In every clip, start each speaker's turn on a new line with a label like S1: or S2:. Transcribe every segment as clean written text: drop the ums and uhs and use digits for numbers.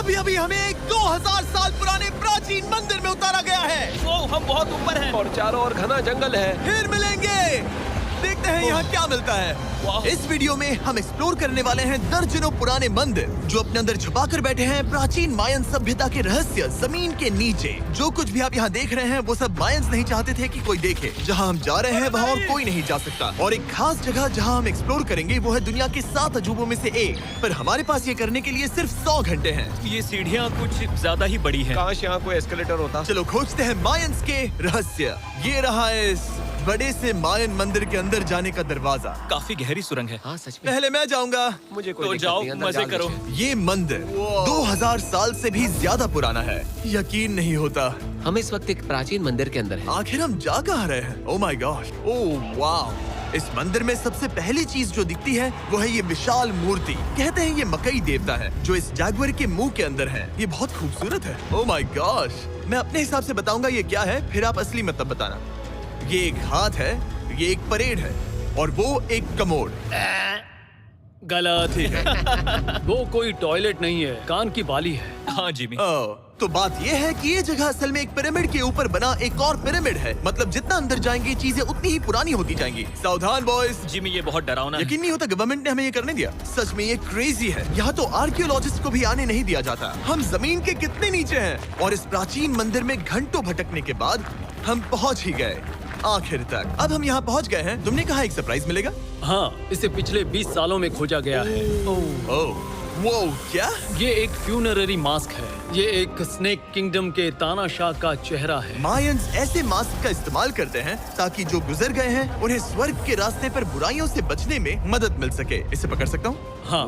S1: अभी अभी हमें एक 2000 साल पुराने प्राचीन मंदिर में उतारा गया है।
S2: वो हम बहुत ऊपर हैं
S3: और चारों ओर घना जंगल है।
S1: फिर मिलेंगे, देखते हैं यहाँ क्या मिलता है। इस वीडियो में हम एक्सप्लोर करने वाले हैं दर्जनों पुराने मंदिर जो अपने अंदर छुपा कर बैठे हैं प्राचीन मायन सभ्यता के रहस्य जमीन के नीचे। जो कुछ भी आप यहाँ देख रहे हैं वो सब मायंस नहीं चाहते थे कि कोई देखे। जहाँ हम जा रहे हैं वहाँ और कोई नहीं जा सकता। और एक खास जगह जहाँ हम एक्सप्लोर करेंगे वो है दुनिया के 7 अजूबों में से एक। पर हमारे पास ये करने के लिए सिर्फ 100 घंटे हैं।
S2: ये सीढ़ियाँ कुछ ज्यादा ही बड़ी हैं।
S3: काश यहाँ कोई एस्केलेटर होता।
S1: चलो खोजते हैं मायंस के रहस्य। ये रहा इस बड़े से मायन मंदिर के अंदर जाने का दरवाजा।
S2: काफी गहरी सुरंग है।
S3: हाँ सच में।
S1: पहले मैं जाऊंगा।
S3: मुझे कोई
S2: तो
S3: दिक्कत
S2: जाओ,
S3: नहीं, अंदर
S2: मजे
S3: जान
S2: करो।
S3: दीजिए।
S1: ये मंदिर 2000 साल से भी ज्यादा पुराना है। यकीन नहीं होता।
S4: हम इस वक्त एक प्राचीन मंदिर के अंदर हैं।
S1: आखिर हम जा कहाँ रहे हैं? ओह माय गॉड, ओह वाव। इस मंदिर में सबसे पहली चीज जो दिखती है वो है ये विशाल मूर्ति। कहते हैं ये मकई देवता है जो इस जैगुआर के मुंह के अंदर है। ये बहुत खूबसूरत है। ओह माय गॉश। मैं अपने हिसाब से बताऊंगा ये क्या है, फिर आप असली मतलब बताना। ये एक हाथ है, ये एक परेड है और वो एक कमोड।
S5: गलत।
S1: ठीक है।
S5: वो कोई टॉयलेट नहीं है, कान की बाली है।
S2: हाँ जिमी।
S1: तो बात ये है कि ये जगह असल में एक पिरामिड के ऊपर बना एक और पिरामिड है। मतलब जितना अंदर जाएंगे चीजें उतनी ही पुरानी होती जाएंगी। सावधान बॉयज।
S2: जिमी ये बहुत डरावना है।
S1: यकीन नहीं होता गवर्नमेंट ने हमें ये करने दिया। सच में ये क्रेजी है। यहाँ तो आर्कियोलॉजिस्ट को भी आने नहीं दिया जाता। हम जमीन के कितने नीचे हैं। और इस प्राचीन मंदिर में घंटों भटकने के बाद हम पहुँच ही गए आखिर तक। अब हम यहाँ पहुँच गए हैं। तुमने कहा एक सरप्राइज मिलेगा।
S5: हाँ, इसे पिछले 20 सालों में खोजा गया है।
S1: ओह वो क्या?
S5: ये एक फ्यूनररी मास्क है। ये एक स्नेक किंगडम के तानाशाह का चेहरा है।
S1: मायंस ऐसे मास्क का इस्तेमाल करते हैं ताकि जो गुजर गए हैं उन्हें स्वर्ग के रास्ते पर बुराइयों से बचने में मदद मिल सके। इसे पकड़ सकता हूँ?
S5: हाँ।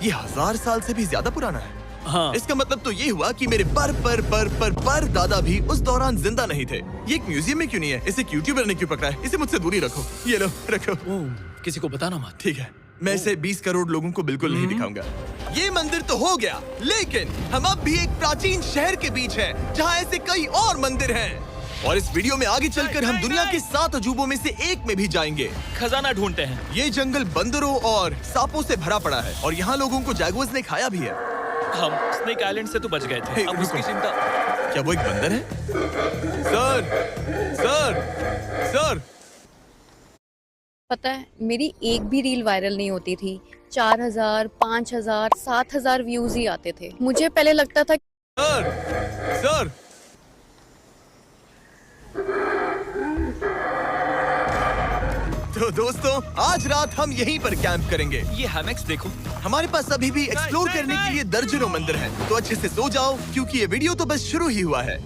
S1: ये 1000 साल से भी ज्यादा पुराना है।
S5: हाँ।
S1: इसका मतलब तो ये हुआ कि मेरे पर दादा भी उस दौरान जिंदा नहीं थे। ये एक म्यूजियम में क्यों नहीं है? इसे यूट्यूबर ने क्यों पकड़ा है? इसे मुझसे दूरी रखो। ये लो रखो।
S5: किसी को बताना मत।
S1: ठीक है, मैं इसे 20 करोड़ लोगों को बिल्कुल नहीं दिखाऊंगा। ये मंदिर तो हो गया, लेकिन हम अब भी एक प्राचीन शहर के बीच हैं, जहाँ ऐसे कई और मंदिर हैं। और इस वीडियो में आगे चलकर हम दुनिया के 7 अजूबों में से एक में भी जाएंगे।
S2: खजाना ढूंढते हैं।
S1: ये जंगल बंदरों और सांपों से भरा पड़ा है और यहाँ लोगों को जैगुआर्स ने खाया भी है।
S2: हम स्नेक आइलैंड से तो बच गए थे।
S1: हे,
S2: अब उसकी
S1: रुको।
S2: चिंता।
S1: क्या वो एक बंदर है? Sir, sir, sir.
S6: पता है, मेरी एक भी रील वायरल नहीं होती थी। 4000, 5000, 7000 व्यूज ही आते थे। मुझे पहले लगता था
S1: सर, सर। तो दोस्तों आज रात हम यहीं पर कैंप करेंगे।
S2: ये हैमेक्स देखो।
S1: हमारे पास अभी भी एक्सप्लोर करने के लिए दर्जनों मंदिर हैं। तो अच्छे से सो जाओ क्योंकि ये वीडियो तो बस शुरू ही हुआ है।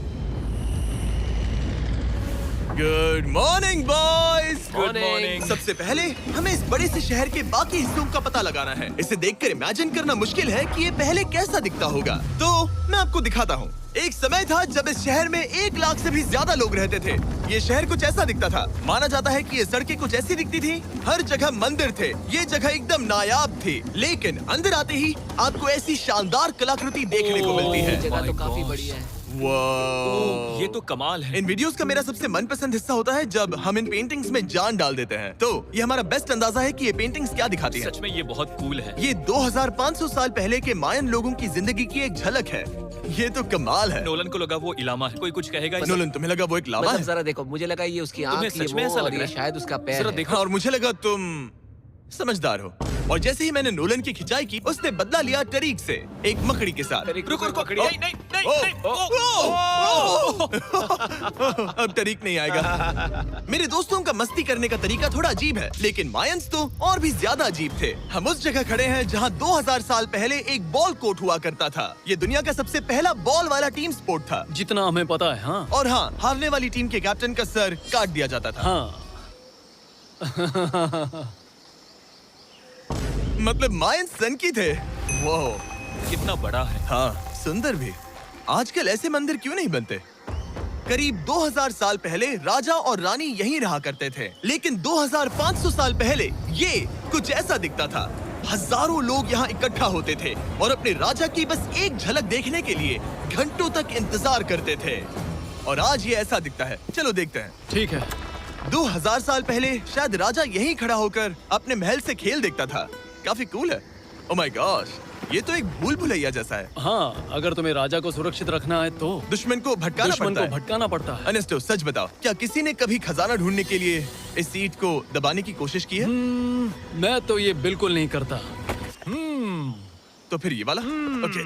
S1: Good morning boys.
S2: Good morning.
S1: सबसे पहले हमें इस बड़े से शहर के बाकी हिस्सों का पता लगाना है। इसे देखकर इमेजिन करना मुश्किल है कि ये पहले कैसा दिखता होगा। तो मैं आपको दिखाता हूँ। एक समय था जब इस शहर में 1 लाख से भी ज्यादा लोग रहते थे। ये शहर कुछ ऐसा दिखता था। माना जाता है कि ये सड़कें कुछ ऐसी दिखती थी। हर जगह मंदिर थे। ये जगह एकदम नायाब थी। लेकिन अंदर आते ही आपको ऐसी शानदार कलाकृति देखने को मिलती है।
S4: जगह तो
S2: my
S4: काफी
S2: gosh।
S4: बड़ी है।
S1: वाह।
S2: ये तो कमाल है।
S1: इन वीडियोस का मेरा सबसे मनपसंद हिस्सा होता है जब हम इन पेंटिंग्स में जान डाल देते हैं। तो ये हमारा बेस्ट अंदाजा है कि ये पेंटिंग्स क्या दिखाती हैं।
S2: सच में ये बहुत कूल है।
S1: ये 2500 साल पहले के मायन लोगों की जिंदगी की एक झलक है। ये तो कमाल है।
S2: नोलन को लगा वो इलामा है। कोई कुछ कहेगा इसे?
S1: नोलन, तुम्हें लगा वो एक लामा
S4: मतलब
S1: है?
S4: जरा देखो, मुझे लगा ये उसकी
S2: तुम्हें
S4: आंख, ये
S2: सच में
S4: वो
S2: ऐसा
S4: और
S2: लग रहा
S4: ये
S2: है?
S4: शायद उसका पैर
S2: जरा
S4: है।
S2: देखो।
S1: और मुझे लगा तुम समझदार हो। और जैसे ही मैंने नोलन की खिंचाई की, उसने बदला लिया टरीक से, एक मकड़ी के साथ।
S2: रुको रुको।
S1: ओ,
S2: नहीं नहीं नहीं
S1: ओ,
S2: नहीं।
S1: अब तरीक नहीं आएगा। मेरे दोस्तों का मस्ती करने का तरीका थोड़ा अजीब है, लेकिन मायंस तो और भी ज्यादा अजीब थे। हम उस जगह खड़े हैं जहां 2000 साल पहले एक बॉल कोर्ट हुआ करता था। ये दुनिया का सबसे पहला बॉल वाला टीम स्पोर्ट था।
S5: जितना हमें पता है। हाँ।
S1: और हाँ, हारने वाली टीम के कैप्टन का सर काट दिया जाता था।
S5: हाँ।
S1: मतलब मायंस सन की थे। वो
S2: कितना बड़ा है।
S1: हाँ, सुंदर भी। आजकल ऐसे मंदिर क्यों नहीं बनते? करीब 2000 साल पहले राजा और रानी यहीं रहा करते थे, लेकिन 2500 साल पहले ये कुछ ऐसा दिखता था। हजारों लोग यहाँ इकट्ठा होते थे और अपने राजा की बस एक झलक देखने के लिए घंटों तक इंतजार करते थे। और आज ये ऐसा दिखता है। चलो देखते हैं।
S5: ठीक है।
S1: 2000 साल पहले शायद राजा यहीं खड़ा होकर अपने महल से खेल देखता था। काफी कूल है। ओह माय गॉश, ये तो एक भूल भुलैया जैसा है।
S5: हाँ, अगर तुम्हें राजा को सुरक्षित रखना है तो
S1: दुश्मन को भटकाना
S5: दुश्मन
S1: पड़ता
S5: को
S1: है।
S5: भटकाना पड़ता है।
S1: अनेस्टो, सच बताओ, क्या किसी ने कभी खजाना ढूंढने के लिए इस सीट को दबाने की कोशिश की है?
S5: मैं तो ये बिल्कुल नहीं करता।
S1: तो फिर ये वाला? ओके,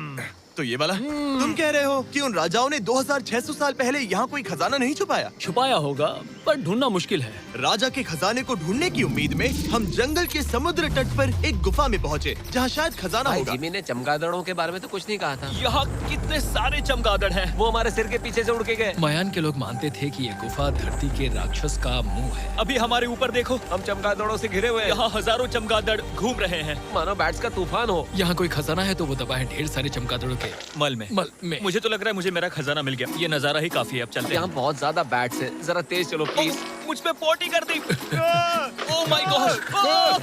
S1: तो ये वाला? तुम कह रहे हो कि उन राजाओं ने 2600 साल पहले यहाँ कोई खजाना नहीं छुपाया?
S5: छुपाया होगा, पर ढूंढना मुश्किल है।
S1: राजा के खजाने को ढूंढने की उम्मीद में हम जंगल के समुद्र तट पर एक गुफा में पहुँचे, जहाँ शायद खजाना
S4: भाई
S1: होगा।
S4: जिमी ने चमगादड़ों के बारे में तो कुछ नहीं कहा था।
S2: यहाँ कितने सारे चमगादड़ हैं।
S4: वो हमारे सिर के पीछे से उड़ के गए।
S7: मयान के लोग मानते थे कि ये गुफा धरती के राक्षस का मुंह है।
S2: अभी हमारे ऊपर देखो,
S3: हम चमगादड़ों से घिरे हुए हैं।
S2: यहाँ हजारों चमगादड़ घूम रहे हैं।
S3: मानो बैट्स का तूफान हो।
S7: यहाँ कोई खजाना है तो वो दबा है ढेर सारे चमगादड़ों के
S2: मल में। मुझे तो लग रहा है मुझे मेरा खजाना मिल गया। ये नजारा ही काफी है, अब चलते
S4: यहाँ
S2: हैं।
S4: बहुत ज्यादा बैट्स हैं। जरा तेज चलो प्लीज।
S2: मुझ पे पोटी कर दी। Oh my gosh, oh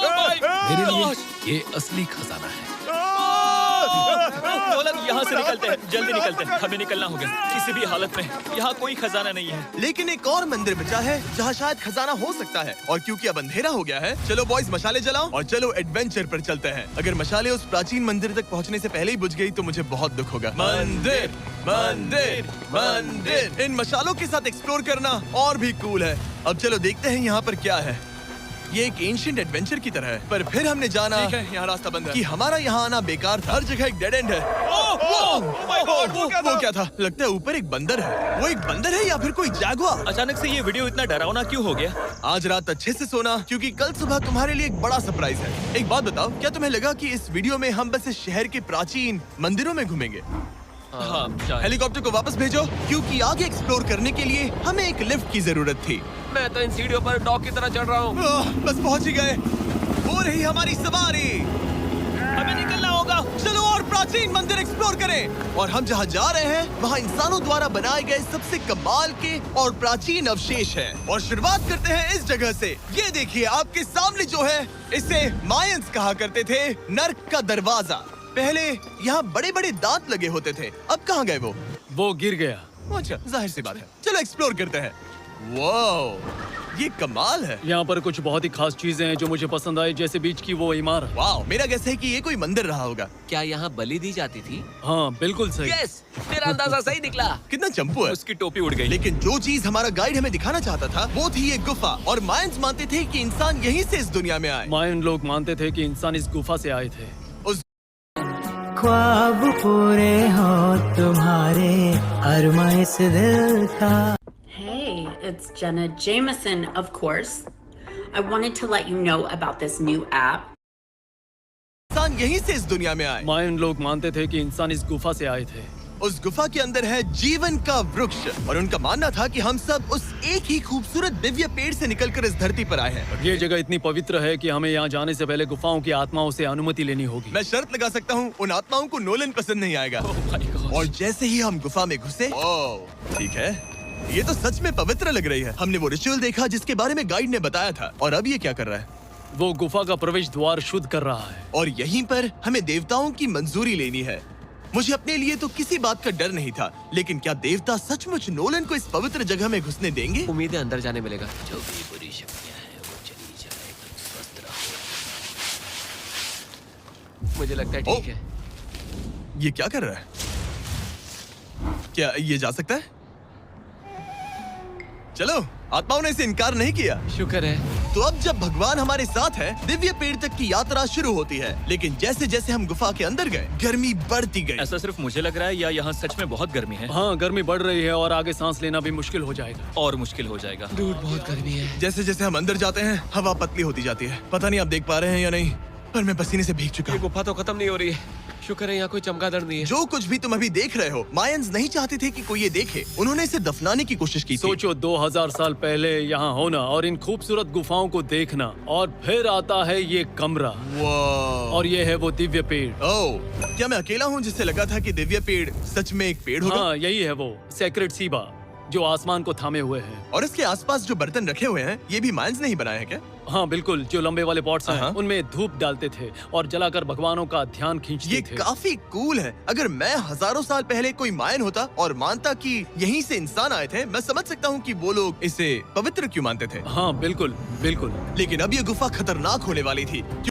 S2: my
S7: मेरे लिए
S2: गॉश।
S7: ये असली खजाना है।
S2: नोलन, यहाँ से निकलते हैं, जल्दी निकलते हैं, हमें निकलना होगा किसी भी हालत में। यहाँ कोई खजाना नहीं है।
S1: लेकिन एक और मंदिर बचा है जहाँ शायद खजाना हो सकता है, और क्योंकि अब अंधेरा हो गया है, चलो बॉयज मशाले जलाओ और चलो एडवेंचर पर चलते हैं। अगर मशाले उस प्राचीन मंदिर तक पहुँचने से पहले ही बुझ गई तो मुझे बहुत दुख होगा। मंदिर, मंदिर, मंदिर। इन मशालों के साथ एक्सप्लोर करना और भी कूल है। अब चलो देखते हैं यहाँ पर क्या है। ये एक एंशिएंट एडवेंचर की तरह है, पर फिर हमने जाना
S2: ठीक है, यहाँ रास्ता बंद है।
S1: कि हमारा यहाँ आना बेकार था। हर जगह एक डेड एंड है। वो क्या था? लगता है ऊपर एक बंदर है। वो एक बंदर है या फिर कोई जैगुआर?
S2: अचानक से ये वीडियो इतना डरावना क्यों हो गया?
S1: आज रात अच्छे से सोना, क्योंकि कल सुबह तुम्हारे लिए एक बड़ा सरप्राइज है। एक बात बताओ, क्या तुम्हें लगा कि इस वीडियो में हम बस इस शहर के प्राचीन मंदिरों में घूमेंगे?
S2: हाँ, शायद।
S1: हेलीकॉप्टर को वापस भेजो, क्योंकि आगे एक्सप्लोर करने के लिए हमें एक लिफ्ट की जरूरत थी।
S3: मैं तो इन सीढ़ियों पर डॉग की तरह चढ़ रहा हूँ।
S1: बस पहुंच ही गए। हो रही हमारी सवारी।
S2: हमें निकलना होगा।
S1: चलो और प्राचीन मंदिर एक्सप्लोर करें। और हम जहाँ जा रहे हैं वहाँ इंसानों द्वारा बनाए गए सबसे कमाल के और प्राचीन अवशेष हैं। और शुरुआत करते हैं इस जगह से। ये देखिए आपके सामने जो है, इसे मायंस कहा करते थे नर्क का दरवाजा। पहले यहाँ बड़े बड़े दांत लगे होते थे, अब कहाँ गए वो?
S5: वो गिर गया।
S1: अच्छा, जाहिर सी बात है। चलो एक्सप्लोर करते हैं। वाओ, ये कमाल है।
S5: यहाँ पर कुछ बहुत ही खास चीजें हैं जो मुझे पसंद आई, जैसे बीच की वो इमारत।
S1: वाओ, मेरा गेस है कि ये कोई मंदिर रहा होगा।
S4: क्या यहाँ बलि दी जाती थी?
S5: हाँ, बिल्कुल सही।
S4: यस, मेरा अंदाजा सही निकला।
S1: कितना चंपू है।
S2: उसकी टोपी उड़ गई।
S1: लेकिन जो चीज हमारा गाइड हमें दिखाना चाहता था वो थी ये गुफा। और मायंस मानते थे कि इंसान यहीं से इस दुनिया में आए।
S5: मायन लोग मानते थे कि इंसान इस गुफा से आए थे।
S1: उस
S8: ख्वाब पूरे हो तुम्हारे अरमाइश दिल का।
S9: Hey, it's Jenna Jameson, of course. I wanted to let you know about this new app.
S1: इंसान यहीं से इस दुनिया में आए।
S5: मायन लोग मानते थे कि इंसान इस गुफा से आए थे।
S1: उस गुफा के अंदर है जीवन का वृक्ष, और उनका मानना था कि हम सब उस एक ही खूबसूरत दिव्य पेड़ से निकलकर इस धरती पर आए हैं।
S5: ये जगह इतनी पवित्र है कि हमें यहाँ जाने से पहले गुफाओं की आत्माओं से अनुमति लेनी होगी।
S1: मैं शर्त लगा सकता हूँ उन आत्माओं को नोलन पसंद नहीं आएगा। और जैसे ही हम गुफा में घुसे, ठीक है, ये तो सच में पवित्र लग रही है। हमने वो रिचुअल देखा जिसके बारे में गाइड ने बताया था। और अब ये क्या कर रहा है?
S5: वो गुफा का प्रवेश द्वार शुद्ध कर रहा है।
S1: और यहीं पर हमें देवताओं की मंजूरी लेनी है। मुझे अपने लिए तो किसी बात का डर नहीं था, लेकिन क्या देवता सचमुच नोलन को इस पवित्र जगह में घुसने देंगे?
S4: उम्मीद है अंदर जाने मिलेगा।
S7: जो भी बुरी शक्तियाँ हैं वो चली जाए, तुम स्वस्थ रहो।
S4: मुझे लगता है ठीक है।
S1: ये क्या कर रहा है? क्या ये जा सकता है? चलो, आत्माओं ने इसे इनकार नहीं किया।
S4: शुक्र है।
S1: तो अब जब भगवान हमारे साथ है, दिव्य पेड़ तक की यात्रा शुरू होती है। लेकिन जैसे जैसे हम गुफा के अंदर गए, गर्मी बढ़ती गई।
S2: ऐसा सिर्फ मुझे लग रहा है या यहाँ सच में बहुत गर्मी है?
S5: हाँ, गर्मी बढ़ रही है और आगे सांस लेना भी मुश्किल हो जाएगा।
S2: और मुश्किल हो जाएगा।
S4: दूर बहुत गर्मी है।
S1: जैसे जैसे हम अंदर जाते हैं, हवा पतली होती जाती है। पता नहीं आप देख पा रहे हैं या नहीं, पर मैं पसीने से भीग चुका
S3: ये
S1: हूँ।
S3: गुफा तो खत्म नहीं हो रही है। शुक्र है यहाँ कोई चमगादड़ नहीं है।
S1: जो कुछ भी तुम अभी देख रहे हो, मायंस नहीं चाहते थे कि कोई ये देखे। उन्होंने इसे दफनाने की कोशिश की थी।
S5: सोचो 2000 साल पहले यहाँ होना और इन खूबसूरत गुफाओं को देखना, और फिर आता है ये कमरा,
S1: वाह।
S5: और ये है वो दिव्य पेड़।
S1: ओह, क्या मैं अकेला हूँ जिससे लगा था कि दिव्य पेड़ सच में एक पेड़ होगा?
S5: हाँ, यही है वो सेक्रेट सीबा जो आसमान को थामे हुए है।
S1: और इसके आसपास जो बर्तन रखे हुए हैं, ये भी मायंस ने ही बनाए हैं क्या?
S5: हाँ बिल्कुल, जो लंबे वाले पॉट्स हैं,
S1: हाँ।
S5: उनमें धूप डालते थे और जलाकर भगवानों का ध्यान खींचते
S1: ये
S5: थे।
S1: काफी कूल है। अगर मैं हजारों साल पहले कोई मायन होता और मानता कि यहीं से इंसान आए थे, मैं समझ सकता हूँ कि वो लोग इसे पवित्र क्यों मानते थे।
S5: हाँ बिल्कुल बिल्कुल।
S1: लेकिन अब ये गुफा खतरनाक होने वाली थी।